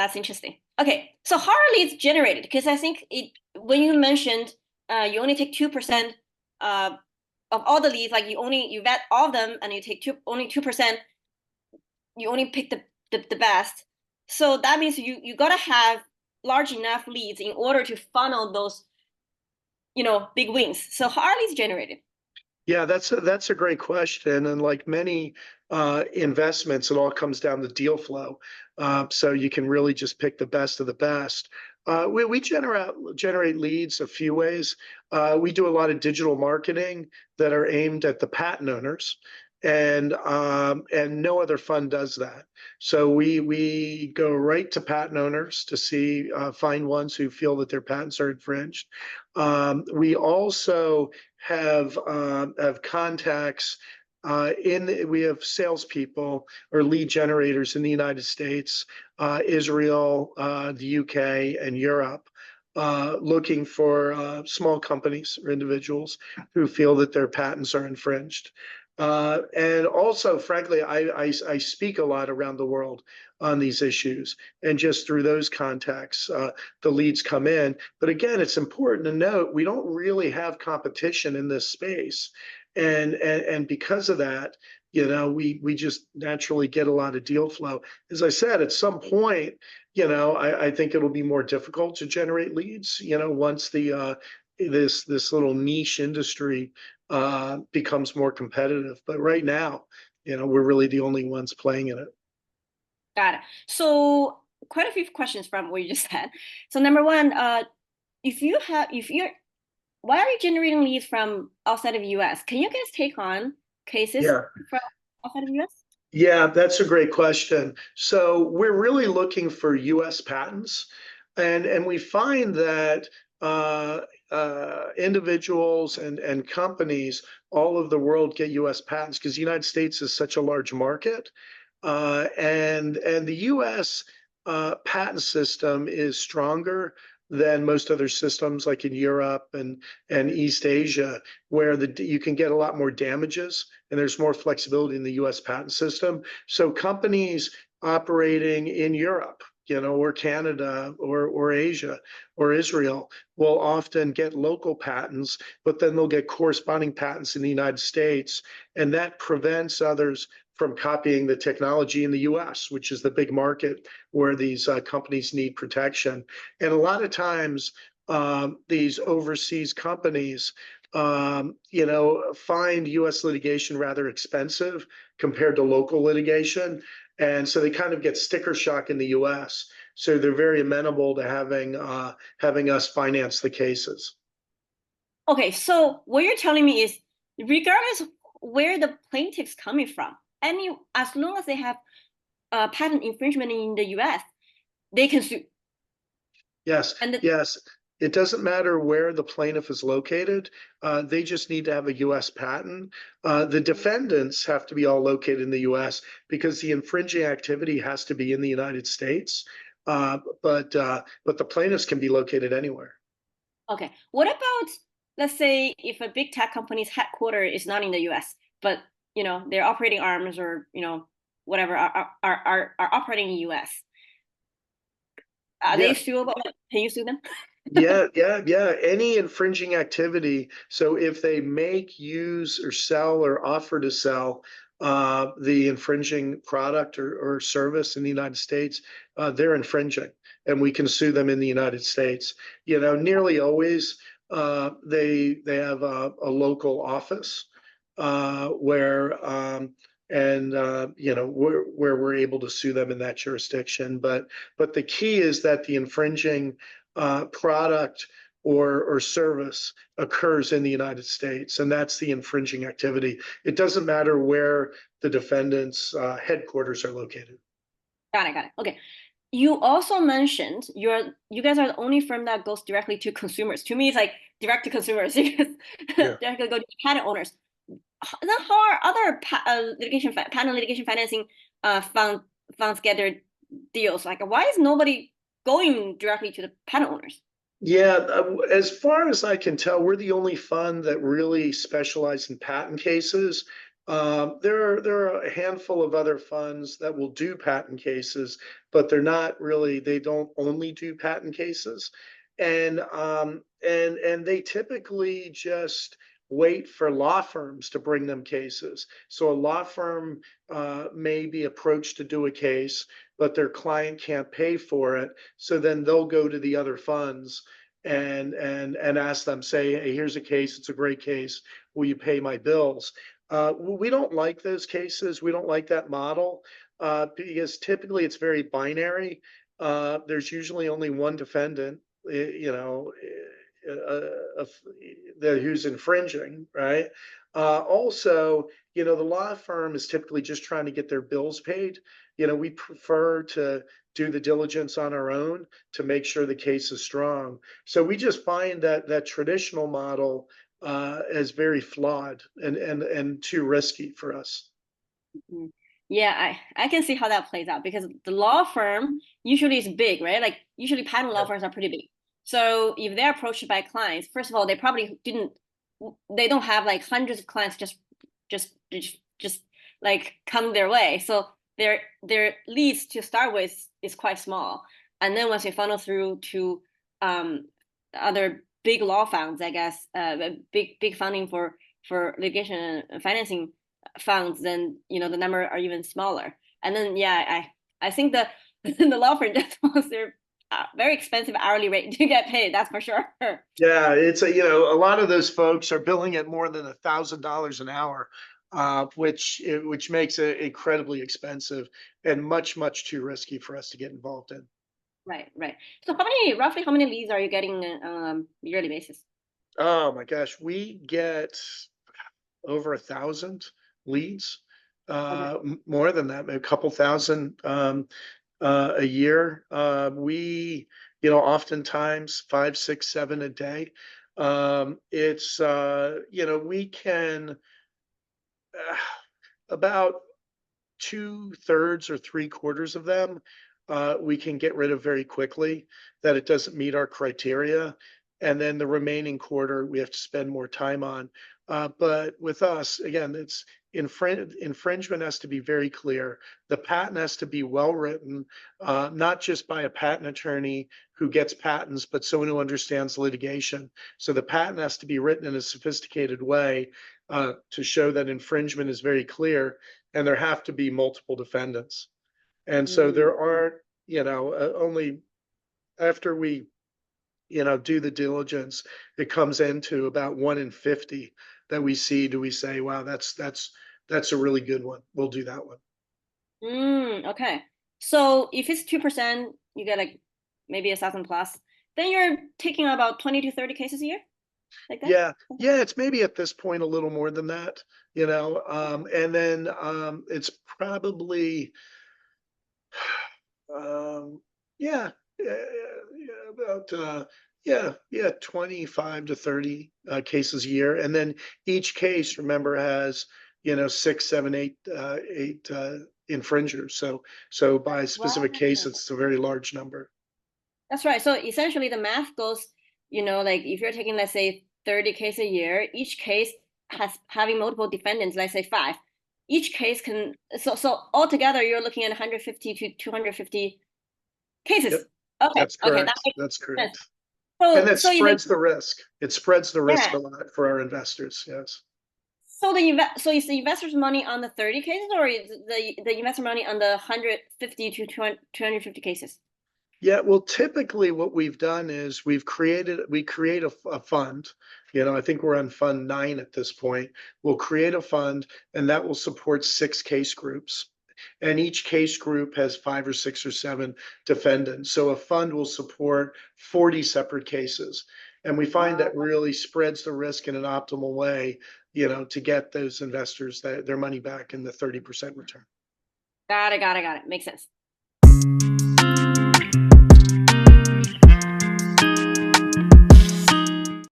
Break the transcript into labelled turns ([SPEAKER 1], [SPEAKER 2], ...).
[SPEAKER 1] That's interesting. Okay, so how are leads generated? Because I think when you mentioned you only take 2% uh, of all the leads, like you vet all of them and you take only 2%, you only pick the best. So that means you gotta have large enough leads in order to funnel those, big wins. So how are leads generated?
[SPEAKER 2] Yeah, that's a great question. And like many investments, it all comes down to deal flow. So you can really just pick the best of the best. We generate leads a few ways. We do a lot of digital marketing that are aimed at the patent owners, and no other fund does that. So we go right to patent owners to find ones who feel that their patents are infringed. We also have contacts we have salespeople or lead generators in the United States, Israel, the UK, and Europe, looking for small companies or individuals who feel that their patents are infringed. And also, frankly, I speak a lot around the world on these issues, and just through those contacts, the leads come in. But again, it's important to note we don't really have competition in this space, and because of that, we just naturally get a lot of deal flow. As I said, at some point, I think it'll be more difficult to generate leads. Once this little niche industry becomes more competitive. But right now, we're really the only ones playing in it.
[SPEAKER 1] Got it. So quite a few questions from what you just said. So number one, if you're why are you generating leads from outside of the US? Can you guys take on cases
[SPEAKER 2] Yeah.
[SPEAKER 1] from outside of the US?
[SPEAKER 2] Yeah, that's a great question. So we're really looking for U.S. patents, and we find that individuals and companies all over the world get U.S. patents because the United States is such a large market, and the U.S. Patent system is stronger than most other systems, like in Europe and East Asia, where you can get a lot more damages and there's more flexibility in the U.S. patent system. So companies operating in Europe, or Canada or Asia or Israel will often get local patents, but then they'll get corresponding patents in the United States, and that prevents others from copying the technology in the US, which is the big market where these companies need protection. And a lot of times, these overseas companies, find US litigation rather expensive compared to local litigation. And so they kind of get sticker shock in the US. So they're very amenable to having us finance the cases.
[SPEAKER 1] Okay, so what you're telling me is regardless of where the plaintiff's coming from, as long as they have patent infringement in the US, they can sue.
[SPEAKER 2] Yes,
[SPEAKER 1] And
[SPEAKER 2] yes. It doesn't matter where the plaintiff is located. They just need to have a U.S. patent. The defendants have to be all located in the U.S. because the infringing activity has to be in the United States. But the plaintiffs can be located anywhere.
[SPEAKER 1] okay, what about, let's say, if a big tech company's headquarters is not in the US, but their operating arms or whatever are operating in US. Are they
[SPEAKER 2] Yeah,
[SPEAKER 1] suable? Can you sue them?
[SPEAKER 2] yeah. Any infringing activity. So if they make, use, or sell or offer to sell the infringing product or service in the United States, they're infringing, and we can sue them in the United States. Nearly always they have a local office where where we're able to sue them in that jurisdiction. But the key is that the infringing product or service occurs in the United States, and that's the infringing activity. It doesn't matter where the defendant's headquarters are located.
[SPEAKER 1] Got it. Okay. You also mentioned you guys are the only firm that goes directly to consumers. To me, it's like direct to consumers because
[SPEAKER 2] Yeah.
[SPEAKER 1] directly go to patent owners. Then how are other patent litigation financing funds get their deals? Like, why is nobody going directly to the patent owners?
[SPEAKER 2] Yeah, as far as I can tell, we're the only fund that really specializes in patent cases. There are a handful of other funds that will do patent cases, but they're not really, they don't only do patent cases. And they typically just wait for law firms to bring them cases. So a law firm may be approached to do a case, but their client can't pay for it. So then they'll go to the other funds and ask them, say, hey, here's a case, it's a great case. Will you pay my bills? We don't like those cases. We don't like that model because typically it's very binary. There's usually only one defendant, you know, who's infringing, right? Also, you know, the law firm is typically just trying to get their bills paid. You know, we prefer to do the diligence on our own to make sure the case is strong. So we just find that that traditional model as very flawed and too risky for us.
[SPEAKER 1] Mhm. Yeah, I can see how that plays out because the law firm usually is big, right? Like usually patent law
[SPEAKER 2] Yeah.
[SPEAKER 1] firms are pretty big. So if they're approached by clients, first of all, they don't have like hundreds of clients just like come their way. So their leads to start with is quite small. And then once they funnel through to other big law firms, I guess, big funding for litigation and financing funds, then the number are even smaller. And then I think the the law firm just wants their very expensive hourly rate to get paid. That's for sure.
[SPEAKER 2] Yeah, it's a, you know, a lot of those folks are billing at more than $1,000 an hour, which makes it incredibly expensive and much too risky for us to get involved in.
[SPEAKER 1] Right, right. So roughly how many leads are you getting on yearly basis?
[SPEAKER 2] Oh my gosh, we get over 1,000 leads,
[SPEAKER 1] Okay.
[SPEAKER 2] more than that, a couple thousand a year. We, you know, oftentimes five, six, seven a day. It's you know, we can about two-thirds or three-quarters of them we can get rid of very quickly, that it doesn't meet our criteria. And then the remaining quarter we have to spend more time on. But with us, again, it's infringement has to be very clear. The patent has to be well written, not just by a patent attorney who gets patents, but someone who understands litigation. So the patent has to be written in a sophisticated way to show that infringement is very clear, and there have to be multiple defendants. And so
[SPEAKER 1] Mm.
[SPEAKER 2] there aren't, you know, only after we, you know, do the diligence, it comes into about 1 in 50 that we see. Do we say, wow, that's a really good one. We'll do that one.
[SPEAKER 1] Okay. So if it's 2%, you get like maybe 1,000 plus, then you're taking about 20 to 30 cases a year, like that?
[SPEAKER 2] Yeah, yeah, it's maybe at this point a little more than that, you know. And then it's probably Um, yeah, yeah, about yeah, 25 to 30 cases a year. And then each case, remember, has, you know, six, seven, eight infringers. So by specific case,
[SPEAKER 1] Wow.
[SPEAKER 2] it's a very large number.
[SPEAKER 1] That's right. So essentially the math goes, like if you're taking, let's say, 30 cases a year, each case has having multiple defendants, let's say five. Each case can, so altogether you're looking at 150 to 250 cases.
[SPEAKER 2] Yep,
[SPEAKER 1] Okay,
[SPEAKER 2] that's
[SPEAKER 1] okay, that
[SPEAKER 2] correct.
[SPEAKER 1] makes
[SPEAKER 2] That's
[SPEAKER 1] sense.
[SPEAKER 2] correct. And
[SPEAKER 1] So
[SPEAKER 2] that
[SPEAKER 1] so you
[SPEAKER 2] spreads the risk. It spreads the risk
[SPEAKER 1] yeah.
[SPEAKER 2] a lot for our investors. Yes.
[SPEAKER 1] So is the investor's money on the 30 cases, or is the investor money on the 150 to 250 cases?
[SPEAKER 2] Yeah, well, typically what we've done is we create a fund. You know, I think we're on fund 9 at this point. We'll create a fund and that will support 6 case groups. And each case group has 5 or 6 or 7 defendants. So a fund will support 40 separate cases. And we find
[SPEAKER 1] Wow.
[SPEAKER 2] that really spreads the risk in an optimal way, you know, to get those investors their money back in the 30% return.
[SPEAKER 1] Got it, got it, got it. Makes sense.